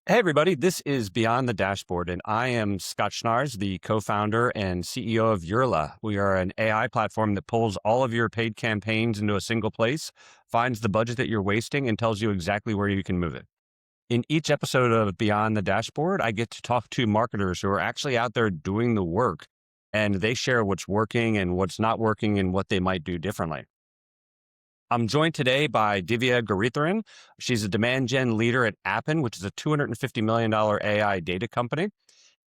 Hey, everybody. This is Beyond the Dashboard, and I am Scott Schnaars, the co founder and CEO of Urla. We are an AI platform that pulls all of your paid campaigns into a single place, finds the budget that you're wasting, and tells you exactly where you can move it. In each episode of Beyond the Dashboard, I get to talk to marketers who are actually out there doing the work, and they share what's working and what's not working and what they might do differently. I'm joined today by Divya Giritharan. She's a demand gen leader at Appen, which is a $250 million AI data company.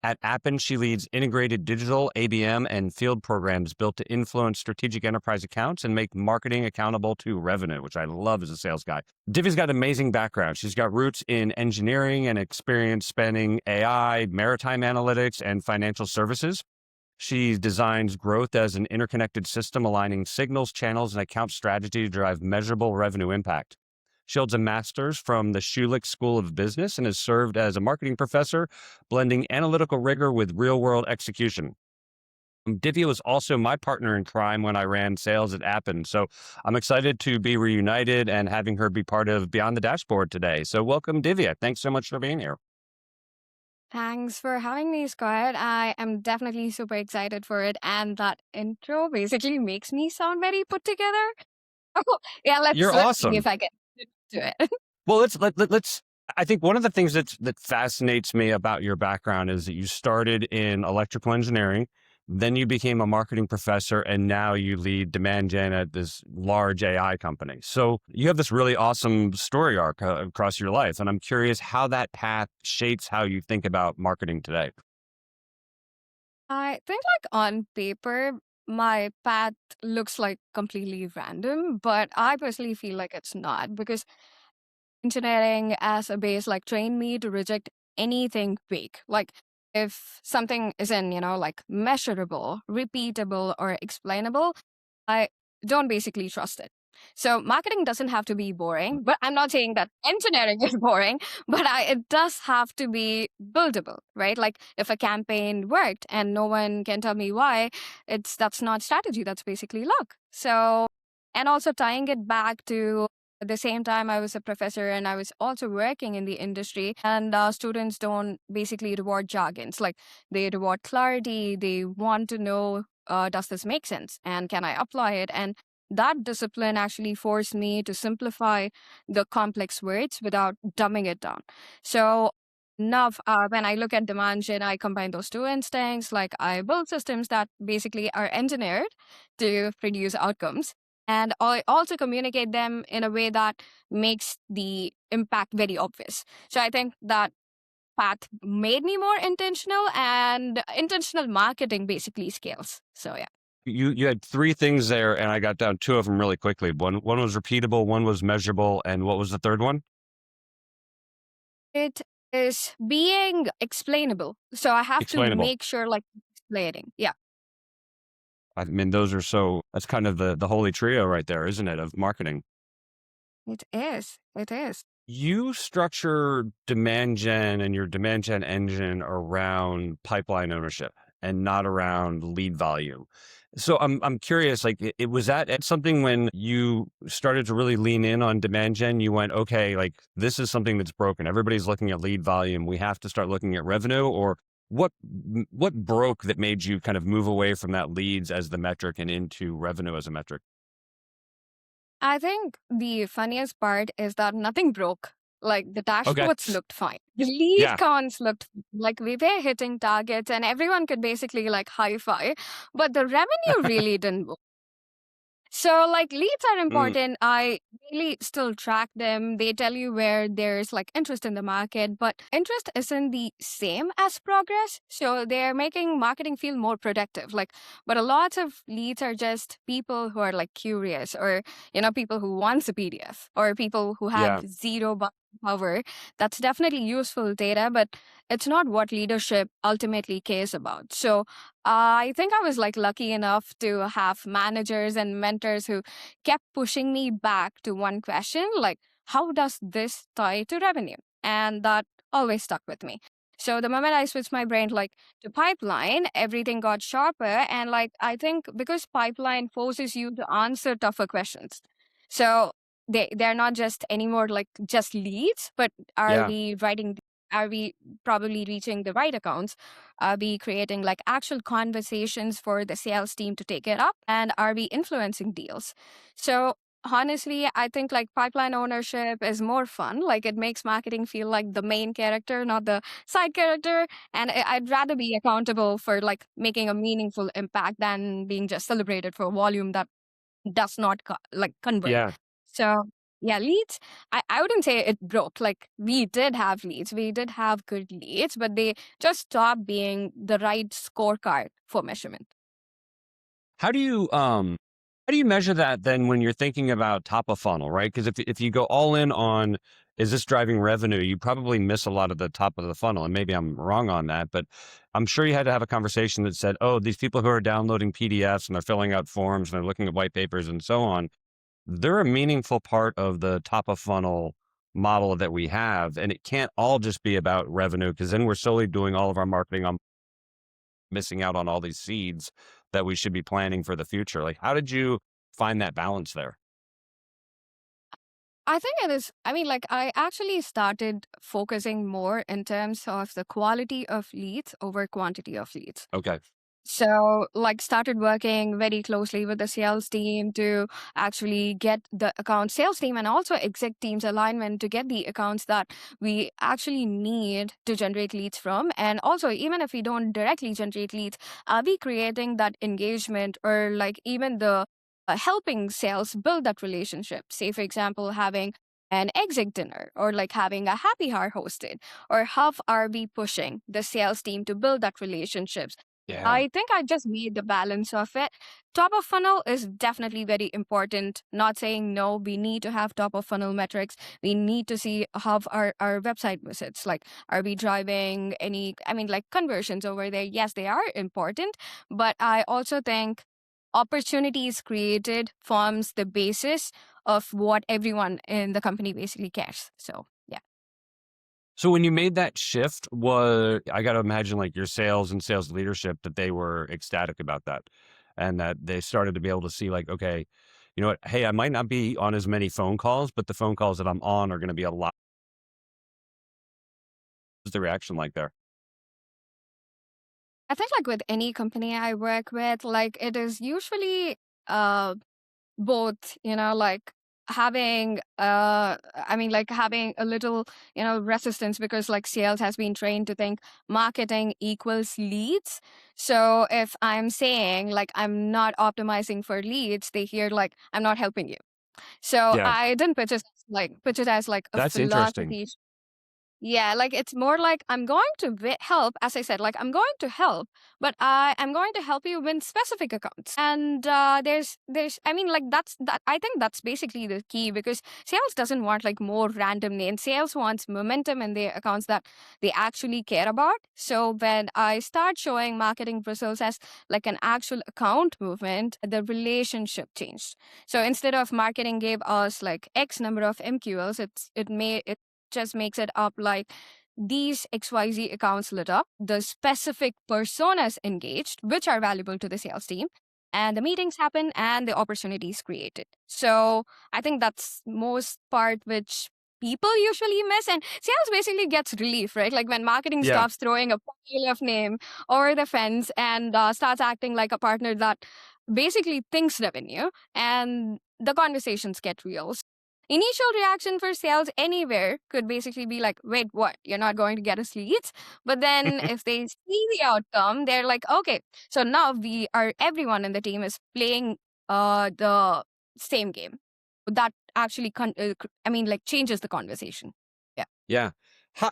At Appen, she leads integrated digital, ABM, and field programs built to influence strategic enterprise accounts and make marketing accountable to revenue, which I love as a sales guy. Divya's got an amazing background. She's got roots in engineering and experience spanning AI, maritime analytics, and financial services. She designs growth as an interconnected system, aligning signals, channels, and account strategy to drive measurable revenue impact. She holds a master's from the Schulich School of Business and has served as a marketing professor, blending analytical rigor with real-world execution. Divya was also my partner in crime when I ran sales at Appen. So I'm excited to be reunited and having her be part of Beyond the Dashboard today. So welcome, Divya. Thanks so much for being here. Thanks for having me, Scott. I am definitely super excited for it. And that intro basically makes me sound very put together. Oh, yeah, You're let's see if awesome. I can do it. Well, let's. I think one of the things that fascinates me about your background is that you started in electrical engineering, then you became a marketing professor, and now you lead demand gen at this large AI company. So you have this really awesome story arc across your life, and I'm curious how that path shapes how you think about marketing today. I think, like, on paper, my path looks like completely random, but I personally feel like it's not because engineering as a base, like, trained me to reject anything fake. Like, if something isn't, like measurable, repeatable, or explainable, I don't basically trust it. So marketing doesn't have to be boring, but I'm not saying that engineering is boring, but it does have to be buildable, right? Like if a campaign worked and no one can tell me why, that's not strategy, that's basically luck. So, and also tying it back to at the same time, I was a professor and I was also working in the industry. And students don't basically reward jargons. Like they reward clarity. They want to know, does this make sense? And can I apply it? And that discipline actually forced me to simplify the complex words without dumbing it down. So now, when I look at demand gen, I combine those two instincts. Like I build systems that basically are engineered to produce outcomes and I also communicate them in a way that makes the impact very obvious. So I think that path made me more intentional and intentional marketing basically scales. So yeah. You had three things there, and I got down two of them really quickly. One was repeatable, one was measurable, and what was the third one? It is being explainable. So I have to Explainable. make sure like explaining. Yeah, I mean, those are so, that's kind of the holy trio right there, isn't it, of marketing? it is. It is. You structure demand gen and your demand gen engine around pipeline ownership and not around lead volume. So I'm curious, like, it was that at something when you started to really lean in on demand gen, you went, okay, like this is something that's broken. Everybody's looking at lead volume. We have to start looking at revenue. Or what broke that made you kind of move away from that leads as the metric and into revenue as a metric? I think the funniest part is that nothing broke. Like the Okay. dashboards looked fine. The lead Yeah. counts looked like we were hitting targets and everyone could basically like high five, but the revenue really didn't. So, like, leads are Mm, important. I really still track them. They tell you where there's like interest in the market, but interest isn't the same as progress. So, they're making marketing feel more productive. Like, but a lot of leads are just people who are like curious or, people who wants a PDF or people who have yeah. zero power. That's definitely useful data, but it's not what leadership ultimately cares about. So, I think I was like lucky enough to have managers and mentors who kept pushing me back to one question, like, how does this tie to revenue? And that always stuck with me. So the moment I switched my brain like to pipeline, everything got sharper. And like I think because pipeline forces you to answer tougher questions. So they're not just anymore like just leads, but are Yeah. we writing are we probably reaching the right accounts? Are we creating like actual conversations for the sales team to take it up? And are we influencing deals? So honestly, I think like pipeline ownership is more fun. Like it makes marketing feel like the main character, not the side character. And I'd rather be accountable for like making a meaningful impact than being just celebrated for volume that does not like convert. Yeah. So yeah, leads. I wouldn't say it broke. Like we did have leads, we did have good leads, but they just stopped being the right scorecard for measurement. How do you measure that then when you're thinking about top of funnel, right? Because if you go all in on is this driving revenue, you probably miss a lot of the top of the funnel. And maybe I'm wrong on that, but I'm sure you had to have a conversation that said, oh, these people who are downloading PDFs and they're filling out forms and they're looking at white papers and so on, they're a meaningful part of the top of funnel model that we have. And it can't all just be about revenue because then we're solely doing all of our marketing on missing out on all these seeds that we should be planning for the future. Like, how did you find that balance there? I think it is. I mean, like, I actually started focusing more in terms of the quality of leads over quantity of leads. Okay. So, like, started working very closely with the sales team to actually get the account sales team and also exec team's alignment to get the accounts that we actually need to generate leads from. And also, even if we don't directly generate leads, are we creating that engagement or like even the helping sales build that relationship? Say, for example, having an exec dinner or like having a happy hour hosted, or how are we pushing the sales team to build that relationships? Yeah. I think I just made the balance of it. Top of funnel is definitely very important. Not saying no, we need to have top of funnel metrics. We need to see how our website visits. Like, are we driving any, I mean, like conversions over there? Yes, they are important. But I also think opportunities created forms the basis of what everyone in the company basically cares. So, yeah. So when you made that shift, was I got to imagine like your sales and sales leadership that they were ecstatic about that, and that they started to be able to see like, okay, you know what? Hey, I might not be on as many phone calls, but the phone calls that I'm on are going to be a lot. What's the reaction like there? I think like with any company I work with, like it is usually uh both, like having I mean like having a little, resistance because like sales has been trained to think marketing equals leads. So if I'm saying like I'm not optimizing for leads, they hear like I'm not helping you. So Yeah, I didn't pitch it as like a that's interesting. philosophy. Yeah, like it's more like I'm going to help, as I said, like I'm going to help, but I'm going to help you win specific accounts. And I mean, like that. I think that's basically the key because sales doesn't want like more random names. Sales wants momentum in the accounts that they actually care about. So when I start showing marketing results as like an actual account movement, the relationship changed. So instead of marketing gave us like X number of MQLs, it just makes it up like these XYZ accounts lit up, the specific personas engaged, which are valuable to the sales team, and the meetings happen and the opportunities created. So I think that's most part which people usually miss. And sales basically gets relief, right? Like when marketing Yeah. stops throwing a pile of name over the fence and starts acting like a partner that basically thinks revenue and the conversations get real. Initial reaction for sales anywhere could basically be like, wait, what? You're not going to get us leads? But then if they see the outcome, they're like, okay, so now everyone in the team is playing the same game. That actually, I mean, like changes the conversation. Yeah. Yeah.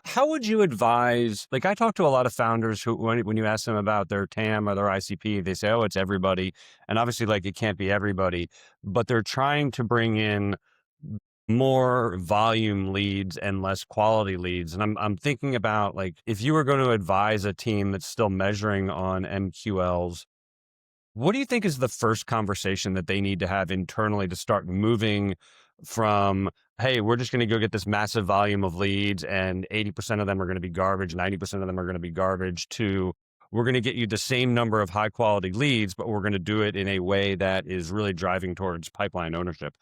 How would you advise? Like, I talk to a lot of founders who, when you ask them about their TAM or their ICP, they say, "Oh, it's everybody," and obviously, like, it can't be everybody, but they're trying to bring in more volume leads and less quality leads. And I'm thinking about like if you were going to advise a team that's still measuring on MQLs, what do you think is the first conversation that they need to have internally to start moving from, hey, we're just going to go get this massive volume of leads and 80% of them are going to be garbage, 90% of them are going to be garbage, to we're going to get you the same number of high quality leads, but we're going to do it in a way that is really driving towards pipeline ownership?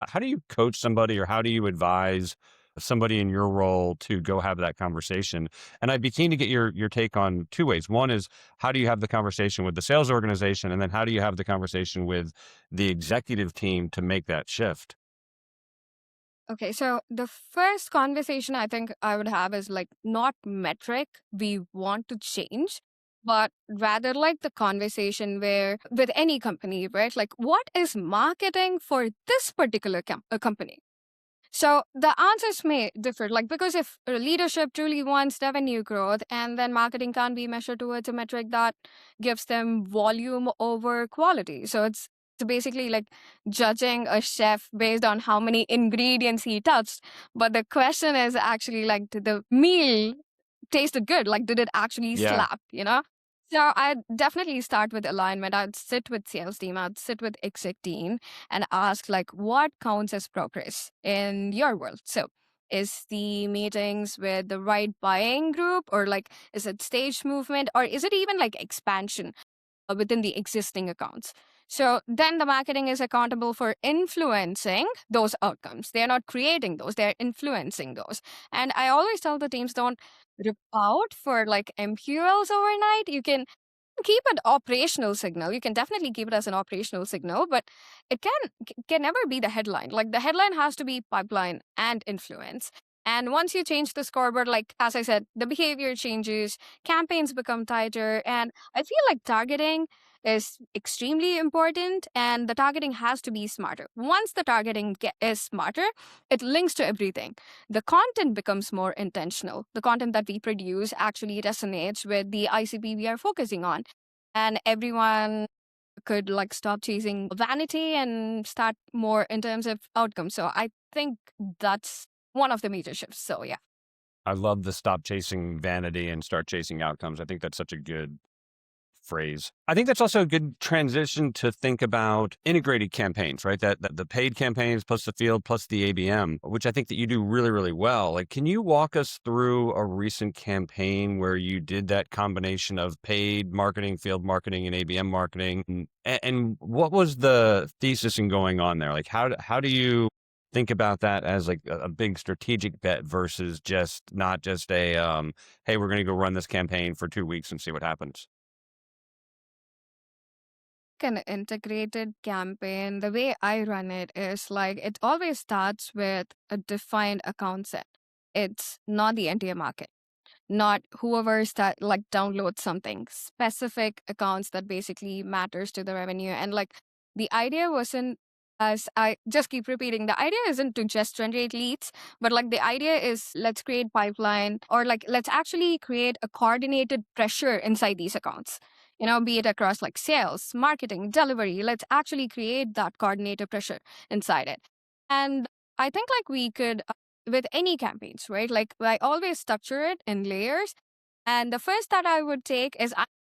How do you coach somebody or how do you advise somebody in your role to go have that conversation. And I'd be keen to get your take on two ways. One is, how do you have the conversation with the sales organization? And then how do you have the conversation with the executive team to make that shift? Okay, so the first conversation I think I would have is like not metric we want to change, but rather like the conversation where with any company, right? Like, what is marketing for this particular company? So the answers may differ, like because if leadership truly wants revenue growth, and then marketing can't be measured towards a metric that gives them volume over quality. So it's basically like judging a chef based on how many ingredients he touched. But the question is actually like, did the meal tasted good? Like, did it actually Yeah, slap? So I'd definitely start with alignment. I'd sit with sales team, I'd sit with exec team and ask like, what counts as progress in your world? So is the meetings with the right buying group, or like, is it stage movement, or is it even like expansion within the existing accounts? So then the marketing is accountable for influencing those outcomes. They're not creating those, they're influencing those. And I always tell the teams, don't rip out for like MQLs overnight. You can keep an operational signal. You can definitely keep it as an operational signal, but it can never be the headline. Like the headline has to be pipeline and influence. And once you change the scoreboard, like as I said, the behavior changes, campaigns become tighter, and I feel like targeting is extremely important, and the targeting has to be smarter. Once the targeting is smarter, it links to everything. The content becomes more intentional. The content that we produce actually resonates with the ICP we are focusing on, and everyone could like stop chasing vanity and start more in terms of outcomes. So I think that's one of the major shifts. So yeah. I love the stop chasing vanity and start chasing outcomes. I think that's such a good phrase. I think that's also a good transition to think about integrated campaigns, right? That the paid campaigns plus the field plus the ABM, which I think that you do really, really well. Like, can you walk us through a recent campaign where you did that combination of paid marketing, field marketing, and ABM marketing? And what was the thesis in going on there? Like, how do you think about that as like a big strategic bet versus just not just a hey, we're going to go run this campaign for 2 weeks and see what happens? An integrated campaign, the way I run it is like it always starts with a defined account set. It's not the entire market, not whoever like downloads something, specific accounts that basically matters to the revenue. And like the idea wasn't, as I just keep repeating, the idea isn't to just generate leads, but like the idea is let's create pipeline, or like let's actually create a coordinated pressure inside these accounts. Be it across like sales, marketing, delivery. Let's actually create that coordinated pressure inside it. And I think like we could with any campaigns, right? Like I always structure it in layers. And the first that I would take is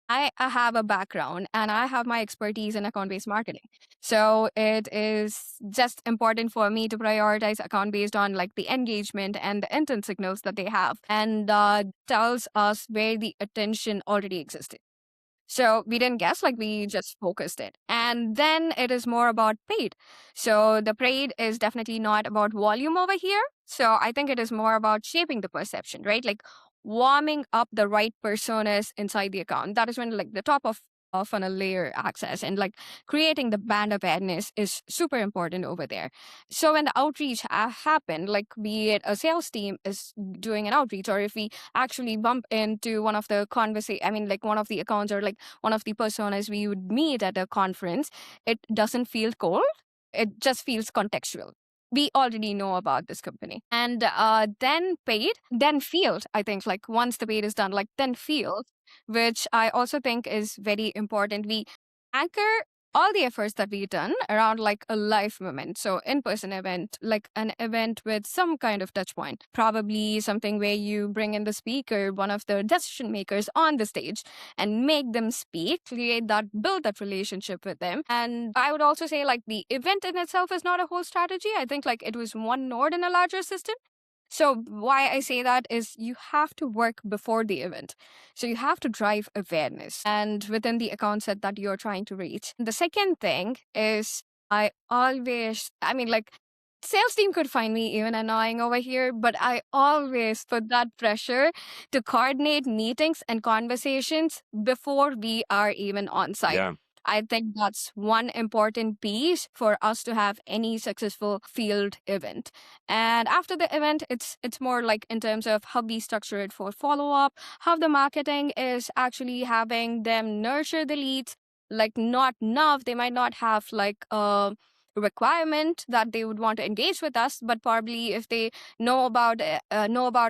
I have a background and I have my expertise in account based marketing. So it is just important for me to prioritize account based on like the engagement and the intent signals that they have, and tells us where the attention already existed. So we didn't guess, like we just focused it. And then it is more about paid. So the paid is definitely not about volume over here. So I think it is more about shaping the perception, right? Like warming up the right personas inside the account. That is when like the top of funnel layer access, and like creating the brand awareness is super important over there. So when the outreach happen, like be it a sales team is doing an outreach, or if we actually bump into one of the like one of the accounts, or like one of the personas we would meet at a conference, it doesn't feel cold. It just feels contextual. We already know about this company. And then paid, then field. I think like once the paid is done, like then field, which I also think is very important. We anchor all the efforts that we've done around like a live moment. So in-person event, like an event with some kind of touch point, probably something where you bring in the speaker, one of the decision makers on the stage, and make them speak, build that relationship with them. And I would also say like the event in itself is not a whole strategy. I think like it was one node in a larger system. So why I say that is you have to work before the event. So you have to drive awareness and within the account set that you're trying to reach. The second thing is I mean like Sales team could find me even annoying over here, but I always put that pressure to coordinate meetings and conversations before we are even on site. Yeah. I think that's one important piece for us to have any successful field event. And after the event, it's more like in terms of how we structure it for follow up, how the marketing is actually having them nurture the leads. Like not enough, they might not have like requirement that they would want to engage with us, but probably if they know about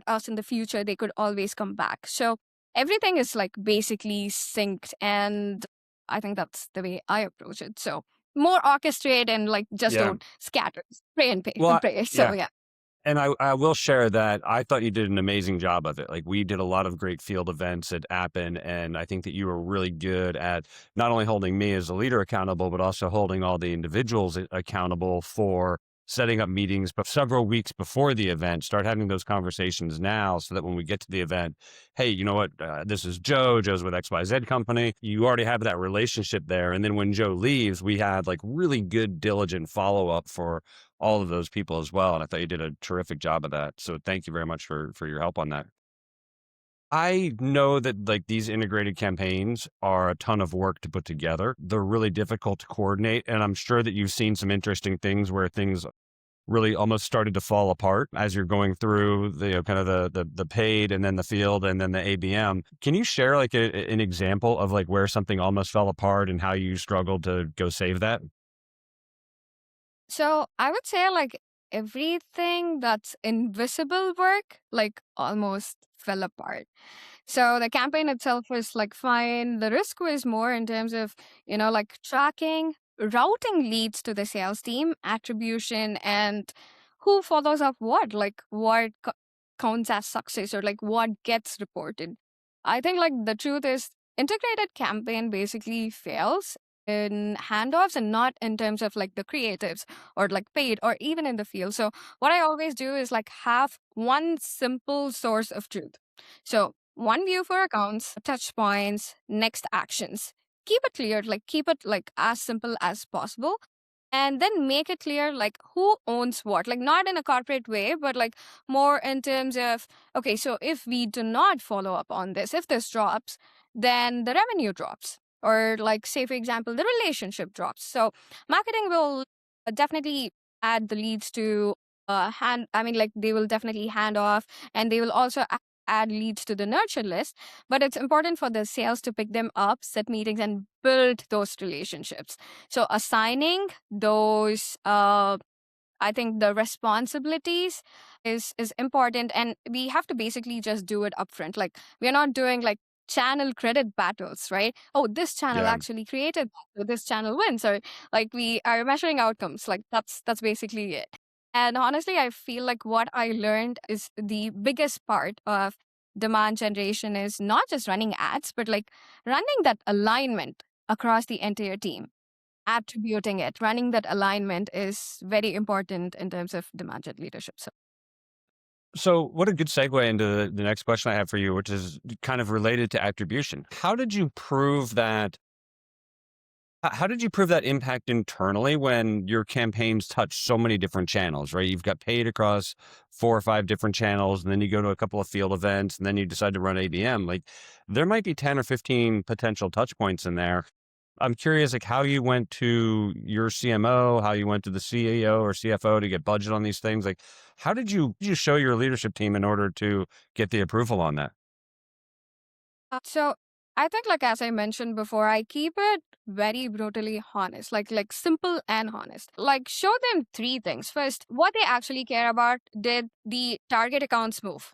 us in the future, they could always come back. So everything is like basically synced, and I think that's the way I approach it. So more orchestrate and like just Yeah. don't scatter, pray and pay, Well, pray. So yeah. yeah. And I will share that I thought you did an amazing job of it. Like we did a lot of great field events at Appen, and I think that you were really good at not only holding me as a leader accountable, but also holding all the individuals accountable for setting up meetings but several weeks before the event. Start having those conversations now so that when we get to the event, hey, you know what? This is Joe. Joe's with XYZ company. You already have that relationship there. And then when Joe leaves, we had like really good, diligent follow up for all of those people as well. And I thought you did a terrific job of that. So thank you very much for your help on that. I know that like these integrated campaigns are a ton of work to put together. They're really difficult to coordinate. And I'm sure that you've seen some interesting things where things really almost started to fall apart as you're going through the kind of the paid and then the field and then the ABM. Can you share like an example of like where something almost fell apart and how you struggled to go save that? So I would say like everything that's invisible work like almost fell apart. So the campaign itself was like fine. The risk was more in terms of, like tracking, routing leads to the sales team, attribution, and who follows up what, like what counts as success or like what gets reported. I think like the truth is integrated campaign basically fails in handoffs and not in terms of like the creatives or like paid or even in the field. So what I always do is like have one simple source of truth. So one view for accounts, touch points, next actions. Keep it clear, like keep it like as simple as possible. And then make it clear like who owns what, like not in a corporate way, but like more in terms of, okay, so if we do not follow up on this, if this drops, then the revenue drops. Or like say for example, the relationship drops. So marketing will definitely add the leads to like they will definitely hand off, and they will also add leads to the nurture list. But it's important for the sales to pick them up, set meetings, and build those relationships. So assigning those I think the responsibilities is important, and we have to basically just do it upfront. Like we're not doing like channel credit battles, right? Oh, this channel Yeah. actually created that, so this channel wins, or like we are measuring outcomes. Like that's basically it. And honestly, I feel like what I learned is the biggest part of demand generation is not just running ads, but like running that alignment across the entire team, attributing it, running that alignment is very important in terms of demand gen leadership. So, So, what a good segue into the next question I have for you, which is kind of related to attribution. How did you prove that? How did you prove that impact internally when your campaigns touch so many different channels, right? You've got paid across 4 or 5 different channels, and then you go to a couple of field events, and then you decide to run ABM. Like, there might be 10 or 15 potential touch points in there. I'm curious, like, how you went to your CMO, how you went to the CEO or CFO to get budget on these things. Like, how did you show your leadership team in order to get the approval on that? so I think like as I mentioned before, I keep it very brutally honest, like simple and honest. Like show them three things. First, what they actually care about. Did the target accounts move?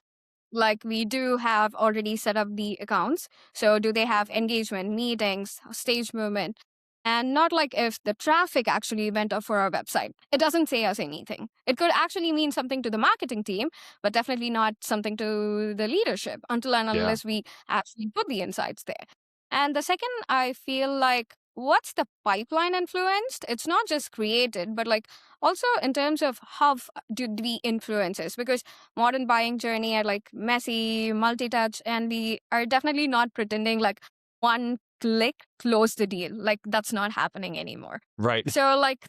Like we do have already set up the accounts. So do they have engagement, meetings, stage movement? And not like if the traffic actually went up for our website. It doesn't say us anything. It could actually mean something to the marketing team, but definitely not something to the leadership until and Yeah. unless we actually put the insights there. And the second, I feel like what's the pipeline influenced? It's not just created, but like also in terms of how did we influences, because modern buying journey are like messy, multi-touch, and we are definitely not pretending like one click close the deal. Like that's not happening anymore. Right. So like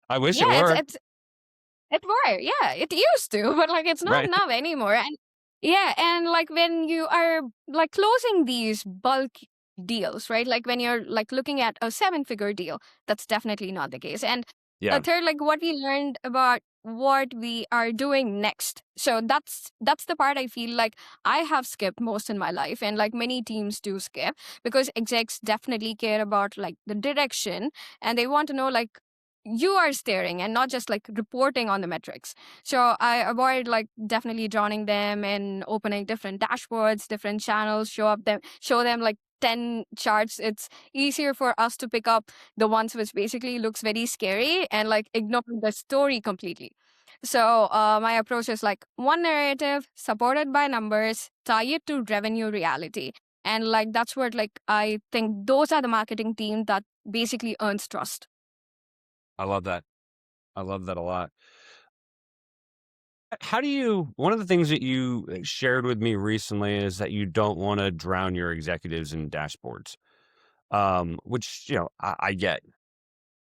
I wish it yeah, were. It were, yeah, it used to, but like it's not Right. now anymore. And yeah, and like when you are like closing these bulk deals, right? Like when you're like looking at a seven-figure deal, that's definitely not the case. And a Yeah. third, like what we learned about what we are doing next. So that's the part I feel like I have skipped most in my life, and like many teams do skip, because execs definitely care about like the direction, and they want to know like you are steering and not just like reporting on the metrics. So I avoid like definitely drowning them and opening different dashboards, different channels, show them like 10 charts. It's easier for us to pick up the ones which basically looks very scary and like ignore the story completely. So my approach is like one narrative supported by numbers, tie it to revenue reality. And like that's what like I think those are the marketing team that basically earns trust. I love that. I love that a lot. How do you, one of the things that you shared with me recently is that you don't want to drown your executives in dashboards, which, I get.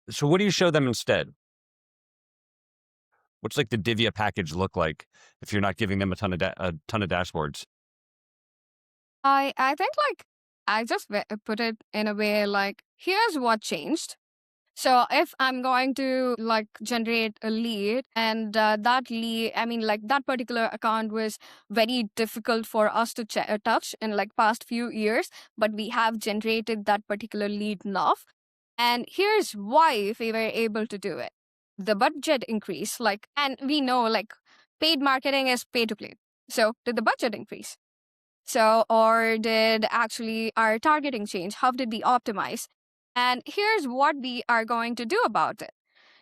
So what do you show them instead? What's like the Divya package look like if you're not giving them a ton of dashboards? I think like I just put it in a way like here's what changed. So if I'm going to like generate a lead, and that lead, I mean like that particular account was very difficult for us to touch in like past few years, but we have generated that particular lead enough. And here's why we were able to do it. The budget increase, like, and we know like paid marketing is pay to play. So did the budget increase? So, or did actually our targeting change? How did we optimize? And here's what we are going to do about it.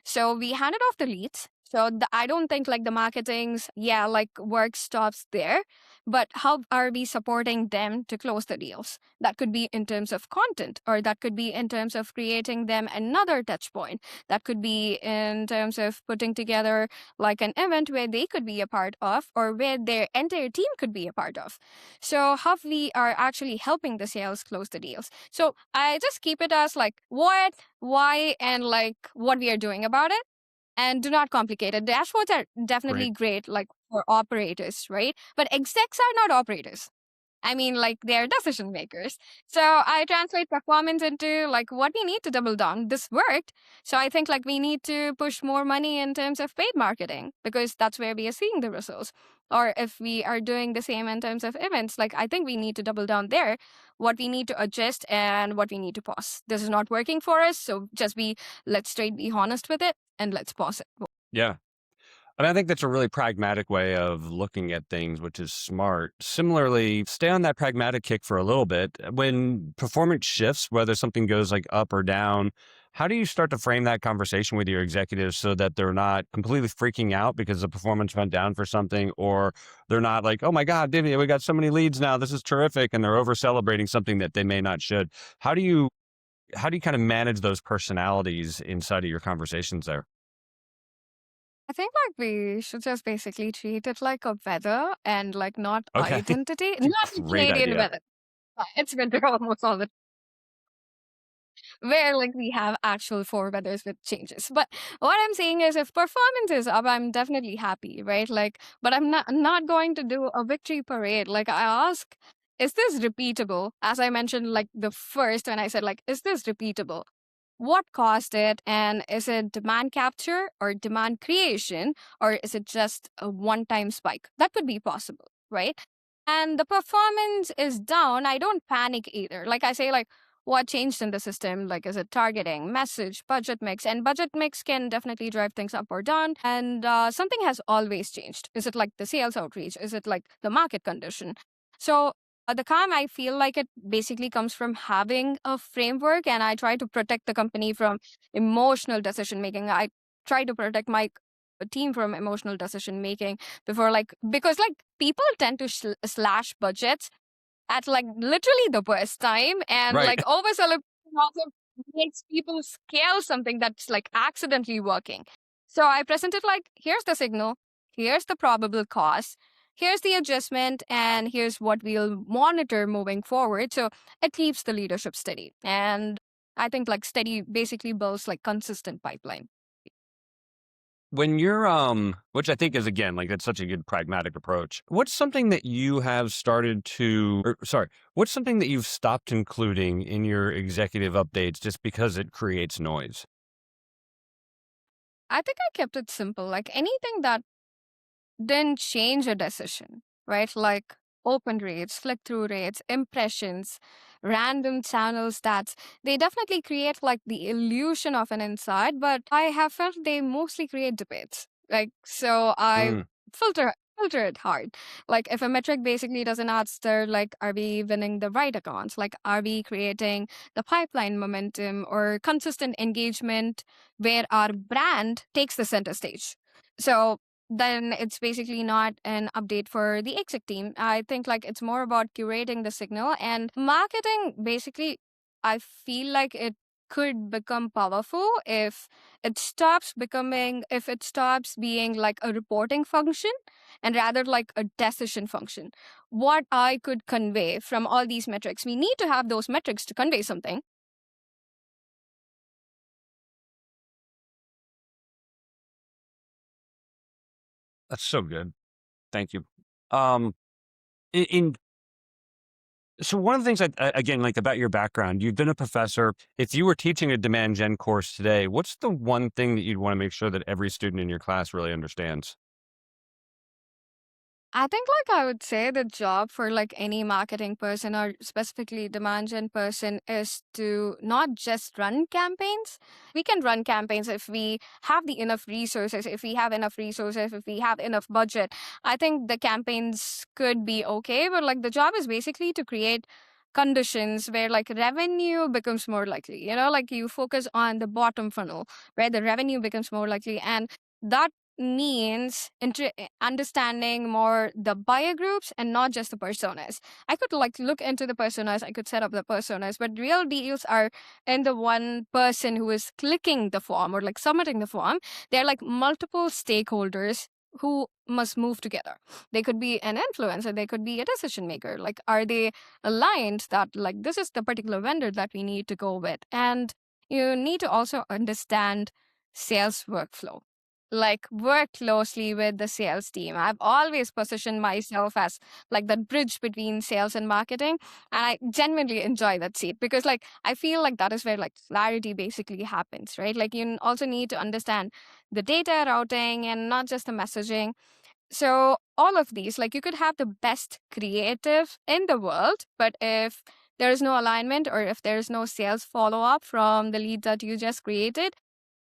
So we handed off the leads. So I don't think like the marketing's, yeah, like work stops there, but how are we supporting them to close the deals? That could be in terms of content, or that could be in terms of creating them another touch point. That could be in terms of putting together like an event where they could be a part of, or where their entire team could be a part of. So how we are actually helping the sales close the deals. So I just keep it as like what, why, and like what we are doing about it, and do not complicate it. Dashboards are Right. definitely great like for operators, right? But execs are not operators. I mean, like they're decision makers. So I translate performance into like what we need to double down. This worked. So I think like we need to push more money in terms of paid marketing, because that's where we are seeing the results. Or if we are doing the same in terms of events, like I think we need to double down there, what we need to adjust and what we need to pause. This is not working for us. So just let's straight be honest with it and let's pause it. Yeah. I mean, I think that's a really pragmatic way of looking at things, which is smart. Similarly, stay on that pragmatic kick for a little bit. When performance shifts, whether something goes like up or down, how do you start to frame that conversation with your executives so that they're not completely freaking out because the performance went down for something, or they're not like, oh my God, Divya, we got so many leads now. This is terrific. And they're over celebrating something that they may not should. How do you kind of manage those personalities inside of your conversations there? I think like we should just basically treat it like a weather and like not Okay. identity. It's a Not the great Canadian idea. weather. It's winter almost all the where like we have actual four weathers with changes. But what I'm saying is if performance is up, I'm definitely happy, right? Like, but I'm not going to do a victory parade. Like I ask, is this repeatable? As I mentioned, like the first when I said like, is this repeatable? What caused it, and is it demand capture or demand creation, or is it just a one time spike? That could be possible, right? And the performance is down, I don't panic either. Like I say, like what changed in the system, like is it targeting, message, budget mix? And budget mix can definitely drive things up or down, and something has always changed. Is it like the sales outreach? Is it like the market condition? So the calm, I feel like it basically comes from having a framework, and I try to protect the company from emotional decision making. I try to protect my team from emotional decision making before, like, because like people tend to slash budgets at like literally the worst time, and Right. like over celebration also makes people scale something that's like accidentally working. So I present it like here's the signal, here's the probable cause, here's the adjustment, and here's what we'll monitor moving forward. So it keeps the leadership steady, and I think like steady basically builds like consistent pipeline. When you're, which I think is again, like that's such a good pragmatic approach. What's something that you have started to, or sorry, what's something that you've stopped including in your executive updates just because it creates noise? I think I kept it simple. Like anything that didn't change a decision, right? Like open rates, click through rates, impressions, random channel stats. They definitely create like the illusion of an insight, but I have felt they mostly create debates. Like, so I Mm, filter it hard. Like if a metric basically doesn't answer, like, are we winning the right accounts? Like, are we creating the pipeline momentum or consistent engagement where our brand takes the center stage? So then it's basically not an update for the exec team. I think like it's more about curating the signal and marketing. Basically, I feel like it could become powerful if it stops being like a reporting function and rather like a decision function. What I could convey from all these metrics, we need to have those metrics to convey something. that's so good. Thank you. Um, in So one of the things again, like about your background, you've been a professor. If you were teaching a demand gen course today, what's the one thing that you'd want to make sure that every student in your class really understands? I think like I would say the job for like any marketing person or specifically demand gen person is to not just run campaigns. We can run campaigns if we have the enough resources, if we have enough budget. I think the campaigns could be okay, but like the job is basically to create conditions where like revenue becomes more likely. Like you focus on the bottom funnel where the revenue becomes more likely, and that means understanding more the buyer groups and not just the personas. I could like look into the personas, I could set up the personas, but real deals are in the one person who is clicking the form or like submitting the form. They're like multiple stakeholders who must move together. They could be an influencer, they could be a decision maker. Like, are they aligned that like this is the particular vendor that we need to go with? And you need to also understand sales workflow, like work closely with the sales team. I've always positioned myself as like that bridge between sales and marketing. And I genuinely enjoy that seat because like I feel like that is where like clarity basically happens, right? Like you also need to understand the data routing and not just the messaging. So all of these, like you could have the best creative in the world, but if there is no alignment or if there is no sales follow up from the lead that you just created,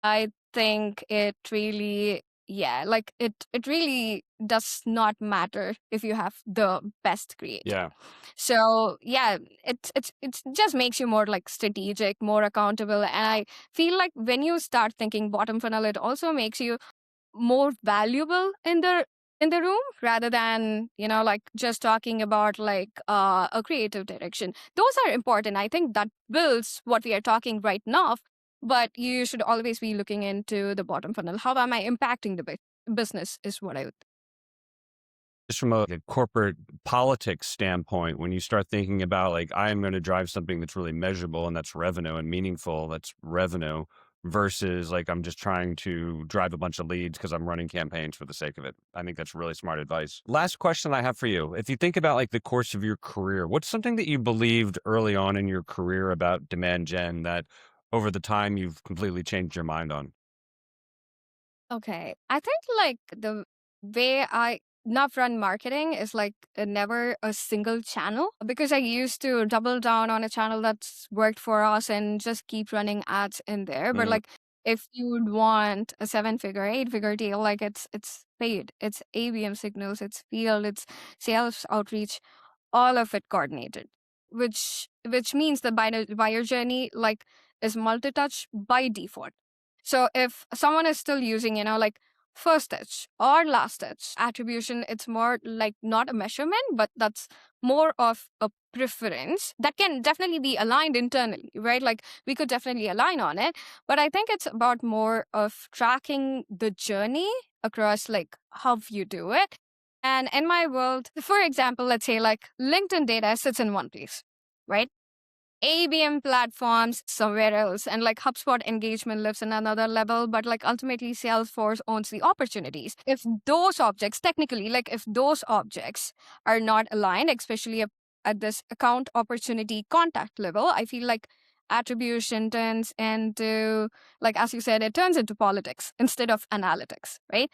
I think it really, yeah, like it really does not matter if you have the best creative. Yeah. So yeah, it just makes you more like strategic, more accountable, and I feel like when you start thinking bottom funnel, it also makes you more valuable in the room rather than like just talking about like a creative direction. Those are important. I think that builds what we are talking right now, but you should always be looking into the bottom funnel. How am I impacting the business is what I would. Just from a corporate politics standpoint, when you start thinking about like, I'm going to drive something that's really measurable and that's revenue and meaningful, that's revenue versus like, I'm just trying to drive a bunch of leads because I'm running campaigns for the sake of it. I think that's really smart advice. Last question I have for you. If you think about like the course of your career, what's something that you believed early on in your career about demand gen that over the time you've completely changed your mind on? Okay. I think like the way I now run marketing is like never a single channel because I used to double down on a channel that's worked for us and just keep running ads in there. But Mm, like if you would want a 7 figure, 8 figure deal, like it's paid, it's ABM signals, it's field, it's sales outreach, all of it coordinated, which means the buyer journey like is multi-touch by default. So if someone is still using like first touch or last touch attribution, it's more like not a measurement, but that's more of a preference that can definitely be aligned internally, right? Like we could definitely align on it, but I think it's about more of tracking the journey across like how you do it. And in my world, for example, let's say like LinkedIn data sits in one place, right? ABM platforms somewhere else, and like HubSpot engagement lives in another level, but like ultimately Salesforce owns the opportunities. If those objects, technically, like if those objects are not aligned, especially at this account opportunity contact level, I feel like attribution turns into, like, as you said, it turns into politics instead of analytics, right?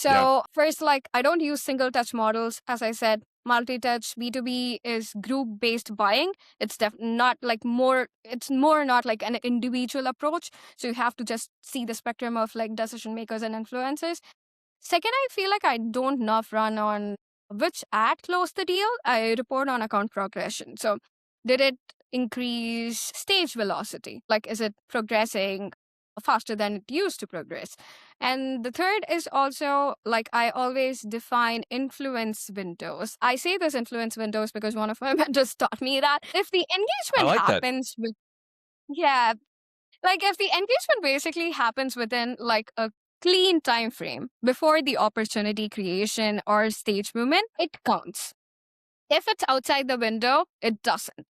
Yeah. So, first, like, I don't use single touch models. As I said, multi touch B2B is group based buying. It's not like more, it's more not like an individual approach. So, you have to just see the spectrum of like decision makers and influencers. Second, I feel like I don't enough run on which ad closed the deal. I report on account progression. So, did it increase stage velocity? Like, is it progressing faster than it used to progress? And the third is also like I always define influence windows. I say this influence windows because one of my mentors taught me that if the I engagement like that. happens with, yeah, like if the engagement basically happens within like a clean time frame before the opportunity creation or stage movement, it counts. If it's outside the window, it doesn't.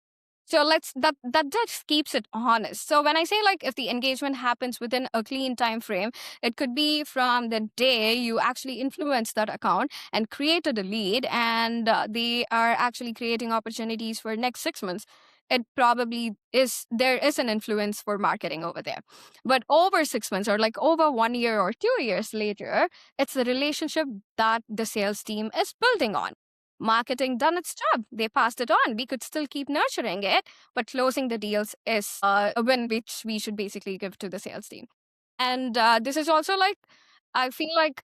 So that just keeps it honest. So when I say like if the engagement happens within a clean time frame, it could be from the day you actually influence that account and created a lead, and they are actually creating opportunities for next 6 months. It probably is, there is an influence for marketing over there. But over 6 months or like over 1 year or 2 years later, it's the relationship that the sales team is building on. Marketing done its job. They passed it on. We could still keep nurturing it, but closing the deals is a win, which we should basically give to the sales team. And this is also like, I feel like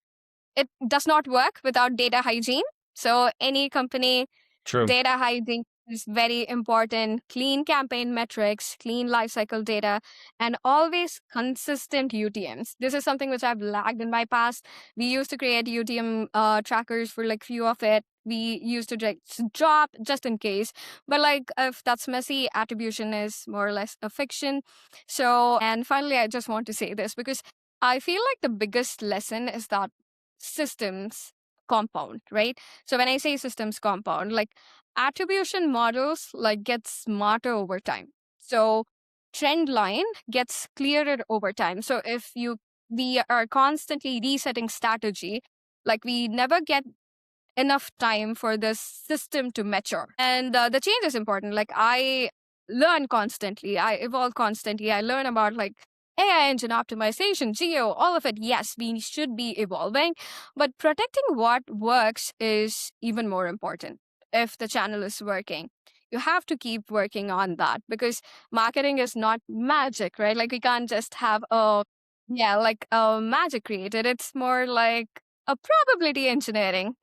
it does not work without data hygiene. So any company, True. data hygiene is very important. Clean campaign metrics, clean lifecycle data, and always consistent UTMs. This is something which I've lagged in my past. We used to create UTM trackers for like few of it. We used to just drop just in case. But like if that's messy, attribution is more or less a fiction. So, and finally, I just want to say this because I feel like the biggest lesson is that systems compound, right? So when I say systems compound, like attribution models like get smarter over time. So trend line gets clearer over time. So if we are constantly resetting strategy, like we never get enough time for this system to mature. And the change is important. Like I learn constantly, I evolve constantly. I learn about like AI engine optimization, geo, all of it. Yes, we should be evolving, but protecting what works is even more important. If the channel is working, you have to keep working on that because marketing is not magic, right? Like we can't just have like a magic created. It's more like a probability engineering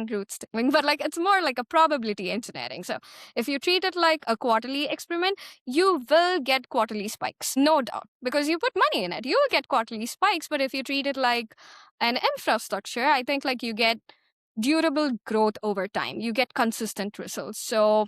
roots to thing, but like it's more like a probability engineering. So if you treat it like a quarterly experiment, you will get quarterly spikes, no doubt, because you put money in it. You will get quarterly spikes, but if you treat it like an infrastructure, I think like you get durable growth over time. You get consistent results. So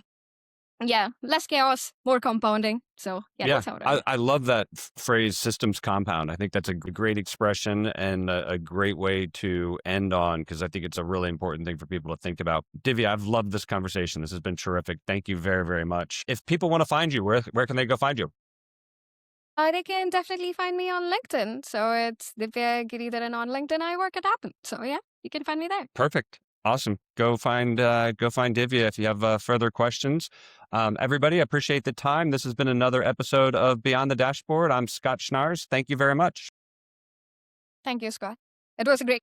yeah, less chaos, more compounding. So yeah, Yeah, that's how it is. I love that phrase systems compound. I think that's a great expression and a great way to end on because I think it's a really important thing for people to think about. Divya, I've loved this conversation. This has been terrific. Thank you very, very much. If people want to find you, where can they go find you? They can definitely find me on LinkedIn. So it's Divya Giritharan on LinkedIn. I work at Appen. So yeah, you can find me there. Perfect. Awesome. Go find Divya if you have further questions. Everybody, appreciate the time. This has been another episode of Beyond the Dashboard. I'm Scott Schnaars. Thank you very much. Thank you, Scott. It was a great